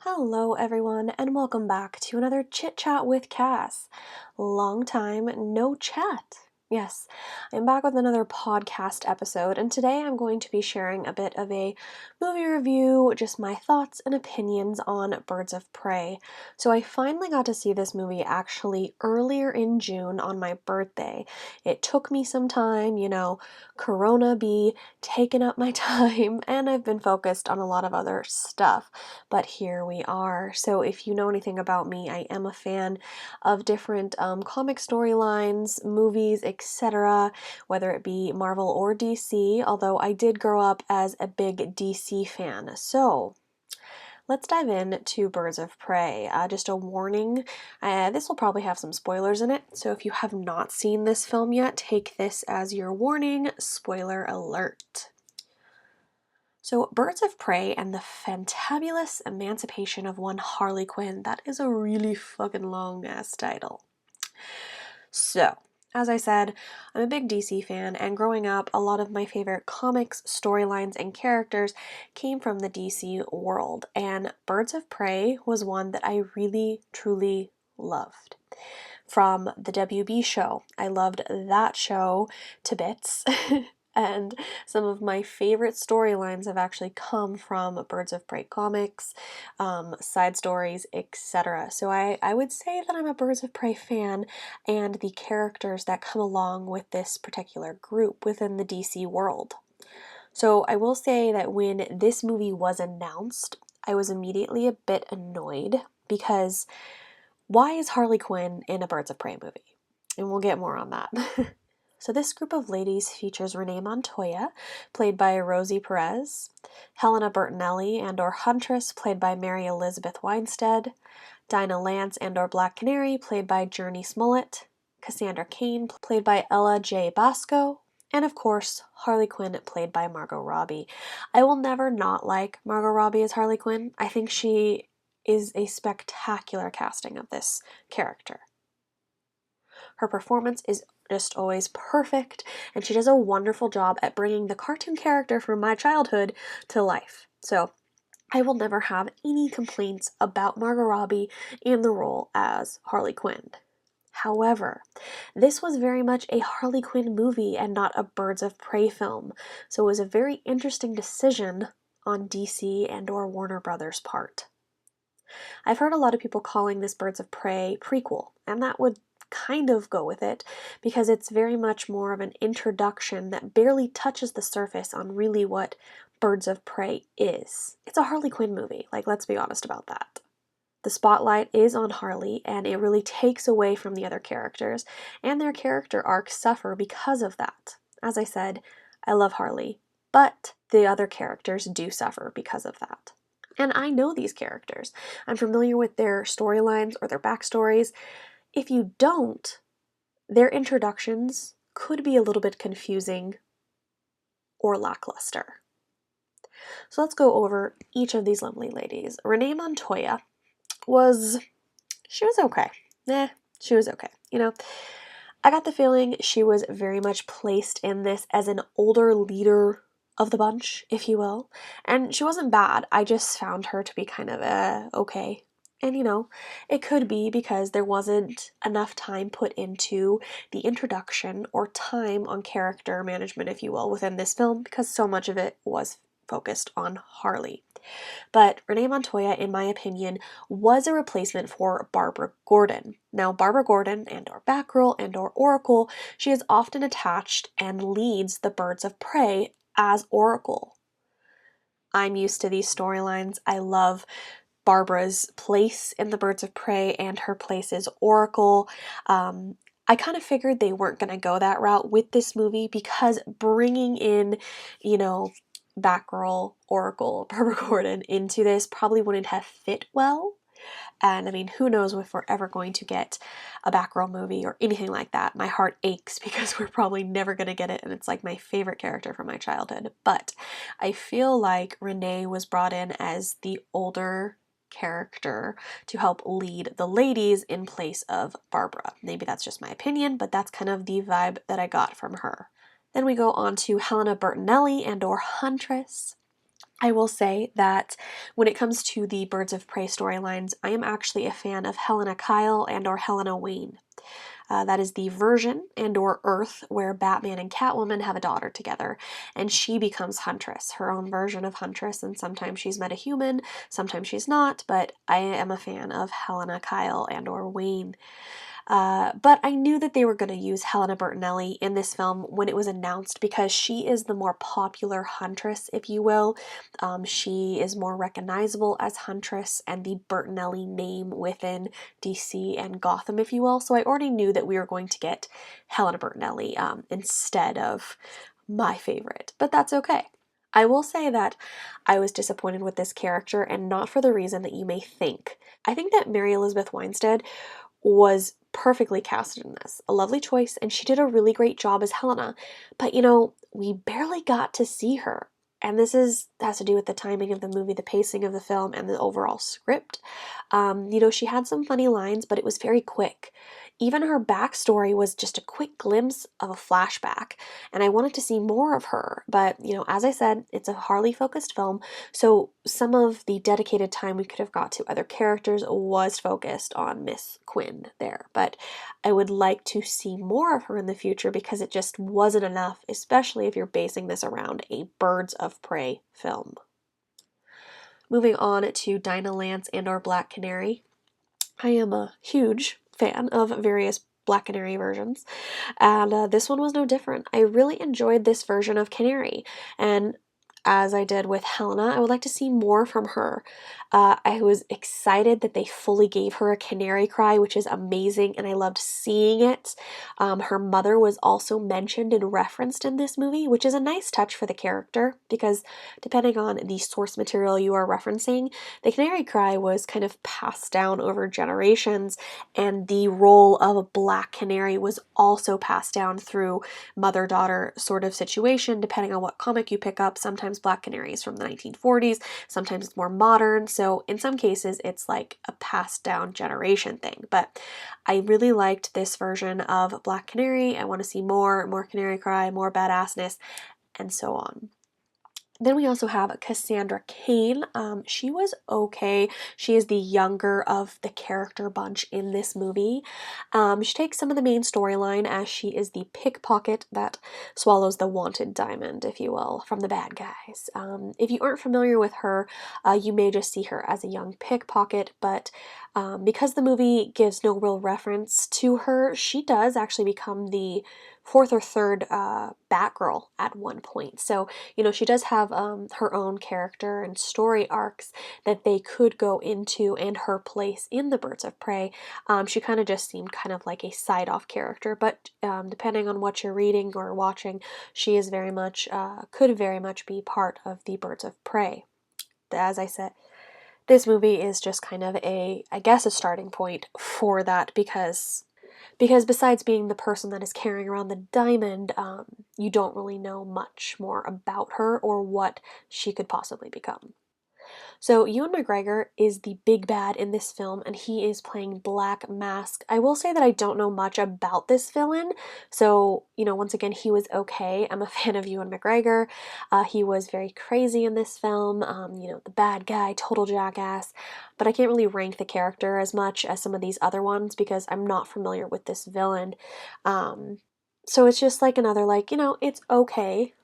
Hello everyone and welcome back to another Chit Chat with Cass. Long time no chat. Yes, I'm back with another podcast episode, and today I'm going to be sharing a bit of a movie review, just my thoughts and opinions on Birds of Prey. So I finally got to see this movie actually earlier in June on my birthday. It took me some time, Corona be taking up my time, and I've been focused on a lot of other stuff, but here we are. So if you know anything about me, I am a fan of different comic storylines, movies, etc., whether it be Marvel or DC, although I did grow up as a big DC fan. So let's dive into Birds of Prey. Just a warning, this will probably have some spoilers in it, so if you have not seen this film yet, take this as your warning. Spoiler alert. So, Birds of Prey and the Fantabulous Emancipation of One Harley Quinn. That is a really fucking long ass title. So, as I said, I'm a big DC fan, and growing up, a lot of my favorite comics, storylines, and characters came from the DC world, and Birds of Prey was one that I really, truly loved. From the WB show, I loved that show to bits. And some of my favorite storylines have actually come from Birds of Prey comics, side stories, etc. So I would say that I'm a Birds of Prey fan, and the characters that come along with this particular group within the DC world. So I will say that when this movie was announced, I was immediately a bit annoyed because why is Harley Quinn in a Birds of Prey movie? And we'll get more on that. So this group of ladies features Renee Montoya, played by Rosie Perez, Helena Bertinelli and/or Huntress, played by Mary Elizabeth Winstead, Dinah Lance and/or Black Canary, played by Journey Smollett, Cassandra Kane, played by Ella J. Basco, and of course, Harley Quinn, played by Margot Robbie. I will never not like Margot Robbie as Harley Quinn. I think she is a spectacular casting of this character. Her performance is just always perfect, and she does a wonderful job at bringing the cartoon character from my childhood to life. So I will never have any complaints about Margot Robbie in the role as Harley Quinn. However, this was very much a Harley Quinn movie and not a Birds of Prey film, so it was a very interesting decision on DC and/or Warner Brothers' part. I've heard a lot of people calling this Birds of Prey prequel, and that would kind of go with it because it's very much more of an introduction that barely touches the surface on really what Birds of Prey is. It's a Harley Quinn movie, let's be honest about that. The spotlight is on Harley, and it really takes away from the other characters, and their character arcs suffer because of that. As I said, I love Harley, but the other characters do suffer because of that. And I know these characters. I'm familiar with their storylines or their backstories. If you don't, their introductions could be a little bit confusing or lackluster. So let's go over each of these lovely ladies. Renee Montoya she was okay. She was okay. I got the feeling she was very much placed in this as an older leader of the bunch, if you will. And she wasn't bad. I just found her to be kind of okay. And it could be because there wasn't enough time put into the introduction or time on character management, if you will, within this film, because so much of it was focused on Harley. But Renee Montoya, in my opinion, was a replacement for Barbara Gordon. Now, Barbara Gordon and/or Batgirl and/or Oracle, she is often attached and leads the Birds of Prey as Oracle. I'm used to these storylines. I love Barbara's place in the Birds of Prey and her place as Oracle. I kind of figured they weren't going to go that route with this movie because bringing in, Batgirl, Oracle, Barbara Gordon into this probably wouldn't have fit well. And I mean, who knows if we're ever going to get a Batgirl movie or anything like that. My heart aches because we're probably never going to get it, and it's my favorite character from my childhood. But I feel like Renee was brought in as the older character to help lead the ladies in place of Barbara. Maybe that's just my opinion, but that's kind of the vibe that I got from her. Then we go on to Helena Bertinelli and or Huntress. I will say that when it comes to the Birds of Prey storylines, I am actually a fan of Helena Kyle and or Helena Wayne. That is the version and or Earth where Batman and Catwoman have a daughter together, and she becomes Huntress, her own version of Huntress, and sometimes she's metahuman, sometimes she's not, but I am a fan of Helena Kyle and or Wayne. But I knew that they were going to use Helena Bertinelli in this film when it was announced because she is the more popular Huntress, if you will. She is more recognizable as Huntress and the Bertinelli name within DC and Gotham, if you will. So I already knew that we were going to get Helena Bertinelli instead of my favorite, but that's okay. I will say that I was disappointed with this character, and not for the reason that you may think. I think that Mary Elizabeth Winstead was perfectly casted in this. A lovely choice, and she did a really great job as Helena. But we barely got to see her. And this has to do with the timing of the movie, the pacing of the film, and the overall script. She had some funny lines, but it was very quick. Even her backstory was just a quick glimpse of a flashback, and I wanted to see more of her. But, as I said, it's a Harley-focused film, so some of the dedicated time we could have got to other characters was focused on Miss Quinn there. But I would like to see more of her in the future because it just wasn't enough, especially if you're basing this around a Birds of Prey film. Moving on to Dinah Lance and or Black Canary. I am a huge fan of various Black Canary versions, and this one was no different. I really enjoyed this version of Canary, and as I did with Helena, I would like to see more from her. I was excited that they fully gave her a canary cry, which is amazing, and I loved seeing it. Her mother was also mentioned and referenced in this movie, which is a nice touch for the character, because depending on the source material you are referencing, the canary cry was kind of passed down over generations, and the role of a black canary was also passed down through mother-daughter sort of situation, depending on what comic you pick up. Sometimes Black Canary is from the 1940s, sometimes it's more modern, so in some cases it's like a passed down generation thing. But I really liked this version of Black Canary. I want to see more canary cry, more badassness, and so on. Then we also have Cassandra Kane. She was okay. She is the younger of the character bunch in this movie. She takes some of the main storyline as she is the pickpocket that swallows the wanted diamond, if you will, from the bad guys. If you aren't familiar with her, you may just see her as a young pickpocket, but because the movie gives no real reference to her, she does actually become the fourth or third Batgirl at one point. So, she does have her own character and story arcs that they could go into, and her place in the Birds of Prey. She kind of just seemed kind of like a side-off character, but depending on what you're reading or watching, she is very much, could very much be part of the Birds of Prey. As I said, this movie is just kind of a starting point for that, because besides being the person that is carrying around the diamond, you don't really know much more about her or what she could possibly become. So Ewan McGregor is the big bad in this film, and he is playing Black Mask. I will say that I don't know much about this villain, so, once again, he was okay. I'm a fan of Ewan McGregor. He was very crazy in this film, the bad guy, total jackass, but I can't really rank the character as much as some of these other ones because I'm not familiar with this villain. So it's just like another, it's okay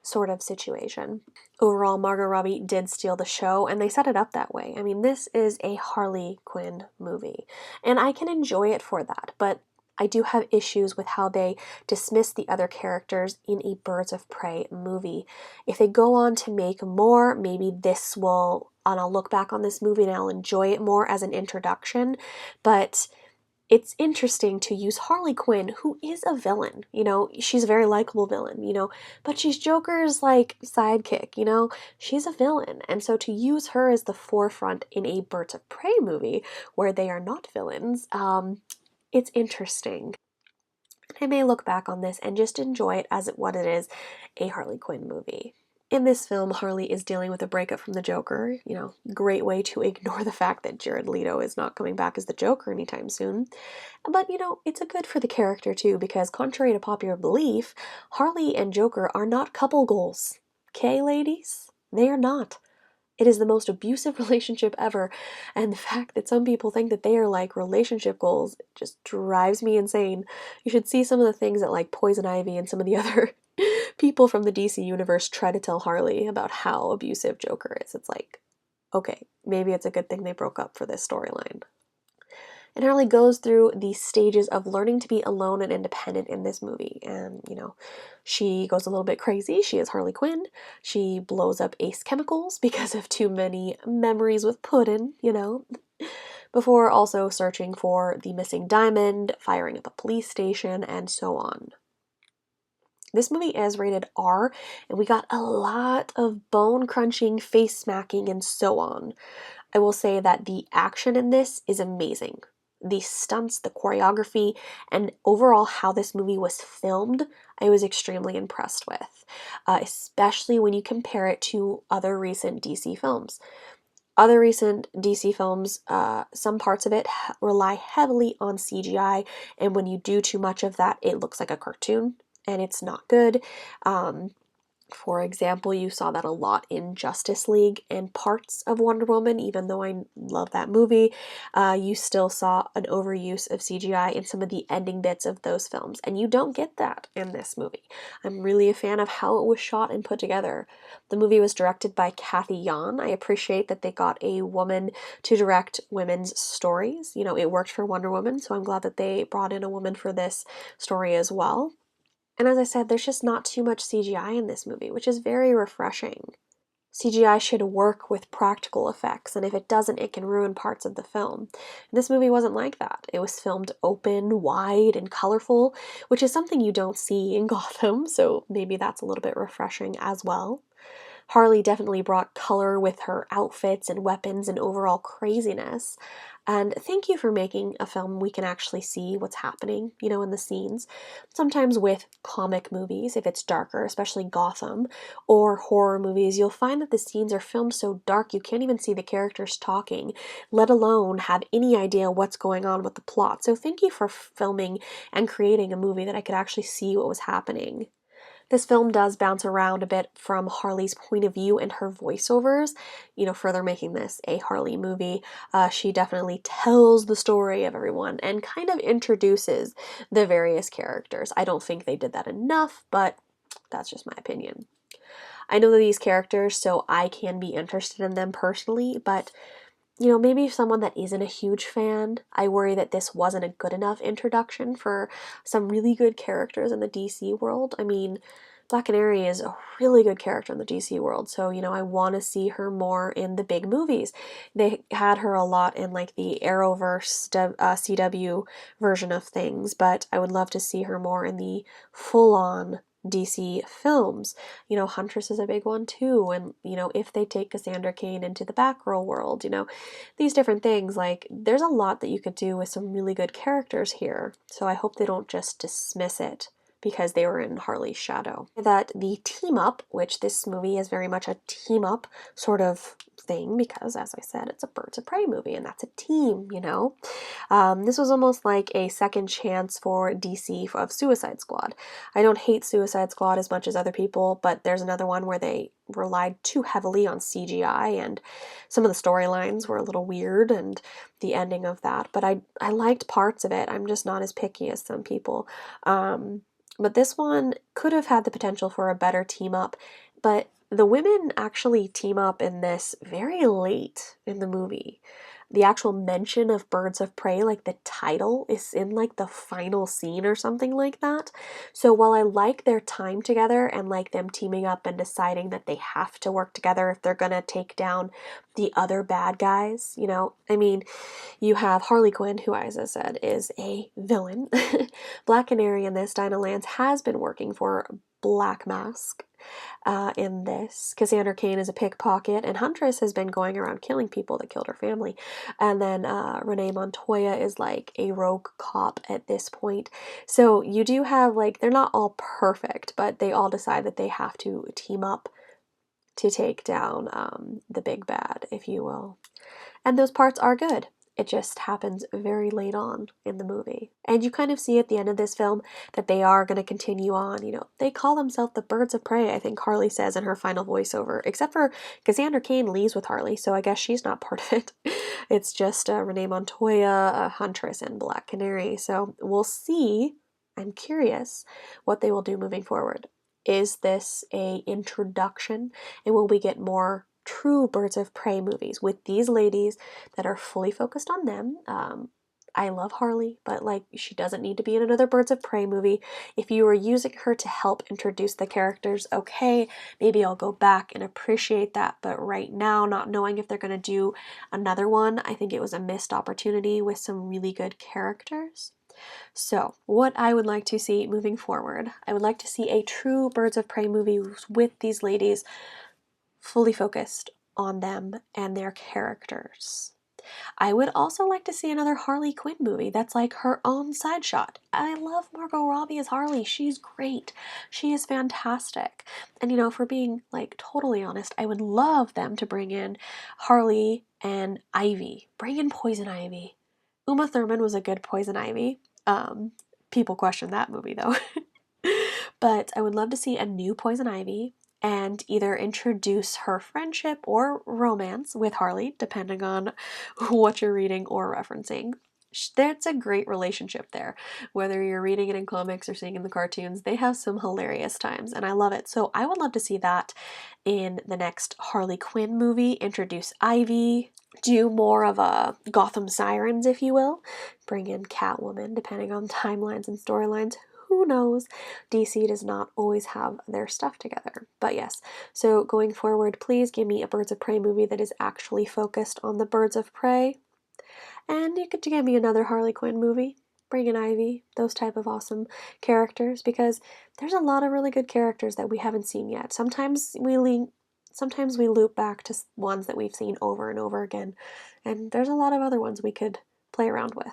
sort of situation. Overall, Margot Robbie did steal the show, and they set it up that way. I mean, this is a Harley Quinn movie, and I can enjoy it for that, but I do have issues with how they dismiss the other characters in a Birds of Prey movie. If they go on to make more, maybe this will, and I'll look back on this movie and I'll enjoy it more as an introduction, but it's interesting to use Harley Quinn, who is a villain, she's a very likable villain, but she's Joker's, sidekick, she's a villain, and so to use her as the forefront in a Birds of Prey movie, where they are not villains, it's interesting. I may look back on this and just enjoy it as what it is, a Harley Quinn movie. In this film, Harley is dealing with a breakup from the Joker. Great way to ignore the fact that Jared Leto is not coming back as the Joker anytime soon. But, it's a good for the character too, because contrary to popular belief, Harley and Joker are not couple goals. Okay, ladies? They are not. It is the most abusive relationship ever, and the fact that some people think that they are like relationship goals just drives me insane. You should see some of the things that like Poison Ivy and some of the other people from the DC universe try to tell Harley about how abusive Joker is. It's like, okay, maybe it's a good thing they broke up for this storyline. And Harley goes through the stages of learning to be alone and independent in this movie. And, she goes a little bit crazy. She is Harley Quinn. She blows up Ace Chemicals because of too many memories with Puddin', before also searching for the missing diamond, firing up a police station, and so on. This movie is rated R, and we got a lot of bone crunching, face smacking, and so on. I will say that the action in this is amazing. The stunts, the choreography, and overall how this movie was filmed, I was extremely impressed with, especially when you compare it to other recent DC films. Other recent DC films, some parts of it rely heavily on CGI, and when you do too much of that, it looks like a cartoon, and it's not good. For example, you saw that a lot in Justice League and parts of Wonder Woman, even though I love that movie. You still saw an overuse of CGI in some of the ending bits of those films, and you don't get that in this movie. I'm really a fan of how it was shot and put together. The movie was directed by Kathy Yan. I appreciate that they got a woman to direct women's stories. It worked for Wonder Woman, so I'm glad that they brought in a woman for this story as well. And as I said, there's just not too much CGI in this movie, which is very refreshing. CGI should work with practical effects, and if it doesn't, it can ruin parts of the film. This movie wasn't like that. It was filmed open, wide, and colorful, which is something you don't see in Gotham, so maybe that's a little bit refreshing as well. Harley definitely brought color with her outfits and weapons and overall craziness. And thank you for making a film we can actually see what's happening, in the scenes. Sometimes with comic movies, if it's darker, especially Gotham, or horror movies, you'll find that the scenes are filmed so dark you can't even see the characters talking, let alone have any idea what's going on with the plot. So thank you for filming and creating a movie that I could actually see what was happening. This film does bounce around a bit from Harley's point of view and her voiceovers, further making this a Harley movie. She definitely tells the story of everyone and kind of introduces the various characters. I don't think they did that enough, but that's just my opinion. I know these characters, so I can be interested in them personally, but maybe someone that isn't a huge fan, I worry that this wasn't a good enough introduction for some really good characters in the DC world. I mean, Black Canary is a really good character in the DC world, so, I want to see her more in the big movies. They had her a lot in, like, the Arrowverse CW version of things, but I would love to see her more in the full-on DC films. Huntress is a big one too, and if they take Cassandra Kane into the Batgirl world, these different things, like, there's a lot that you could do with some really good characters here, so I hope they don't just dismiss it because they were in Harley's shadow. That the team up, which this movie is very much a team up sort of thing, because as I said, it's a Birds of Prey movie and that's a team, this was almost like a second chance for DC of Suicide Squad. I don't hate Suicide Squad as much as other people, but there's another one where they relied too heavily on CGI and some of the storylines were a little weird and the ending of that, but I liked parts of it. I'm just not as picky as some people. But this one could have had the potential for a better team up, but the women actually team up in this very late in the movie. The actual mention of Birds of Prey, like the title, is in like the final scene or something like that. So while I like their time together and like them teaming up and deciding that they have to work together if they're gonna take down the other bad guys, I mean, you have Harley Quinn, who, as I said, is a villain. Black Canary in this, Dinah Lance, has been working for Black Mask. In this, Cassandra Kane is a pickpocket, and Huntress has been going around killing people that killed her family. And then Renee Montoya is like a rogue cop at this point. So you do have, like, they're not all perfect, but they all decide that they have to team up to take down the big bad, if you will. And those parts are good. It just happens very late on in the movie. And you kind of see at the end of this film that they are going to continue on. You know, they call themselves the Birds of Prey, I think Harley says in her final voiceover. Except for Cassandra Kane leaves with Harley, so I guess she's not part of it. It's just Renee Montoya, a Huntress, and Black Canary. So we'll see. I'm curious what they will do moving forward. Is this a introduction, and will we get more true Birds of Prey movies with these ladies that are fully focused on them? I love Harley, but like, she doesn't need to be in another Birds of Prey movie. If you were using her to help introduce the characters, okay, maybe I'll go back and appreciate that. But right now, not knowing if they're going to do another one, I think it was a missed opportunity with some really good characters. So, what I would like to see moving forward, I would like to see a true Birds of Prey movie with these ladies fully focused on them and their characters. I would also like to see another Harley Quinn movie that's like her own side shot. I love Margot Robbie as Harley. She's great. She is fantastic. And you know, for being like totally honest, I would love them to bring in Harley and Ivy. Bring in Poison Ivy. Uma Thurman was a good Poison Ivy. People question that movie though. But I would love to see a new Poison Ivy and either introduce her friendship or romance with Harley, depending on what you're reading or referencing. That's a great relationship there. Whether you're reading it in comics or seeing it in the cartoons, they have some hilarious times, and I love it. So I would love to see that in the next Harley Quinn movie. Introduce Ivy, do more of a Gotham Sirens, if you will. Bring in Catwoman, depending on timelines and storylines. Who knows? DC does not always have their stuff together. But yes, so going forward, please give me a Birds of Prey movie that is actually focused on the Birds of Prey. And you could give me another Harley Quinn movie. Bring in Ivy, those type of awesome characters, because there's a lot of really good characters that we haven't seen yet. Sometimes we loop back to ones that we've seen over and over again, and there's a lot of other ones we could play around with.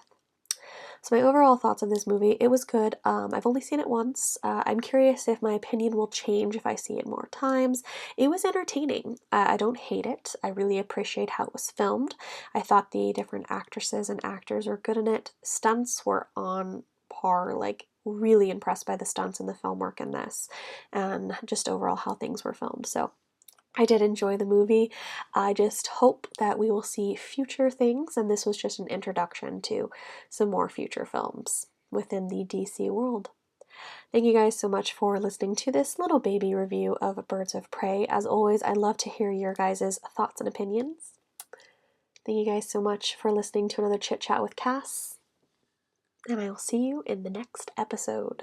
So my overall thoughts of this movie, it was good. I've only seen it once. I'm curious if my opinion will change if I see it more times. It was entertaining. I don't hate it. I really appreciate how it was filmed. I thought the different actresses and actors were good in it. Stunts were on par, like really impressed by the stunts and the film work in this, and just overall how things were filmed. So I did enjoy the movie. I just hope that we will see future things, and this was just an introduction to some more future films within the DC world. Thank you guys so much for listening to this little baby review of Birds of Prey. As always, I love to hear your guys' thoughts and opinions. Thank you guys so much for listening to another Chit Chat with Cass, and I will see you in the next episode.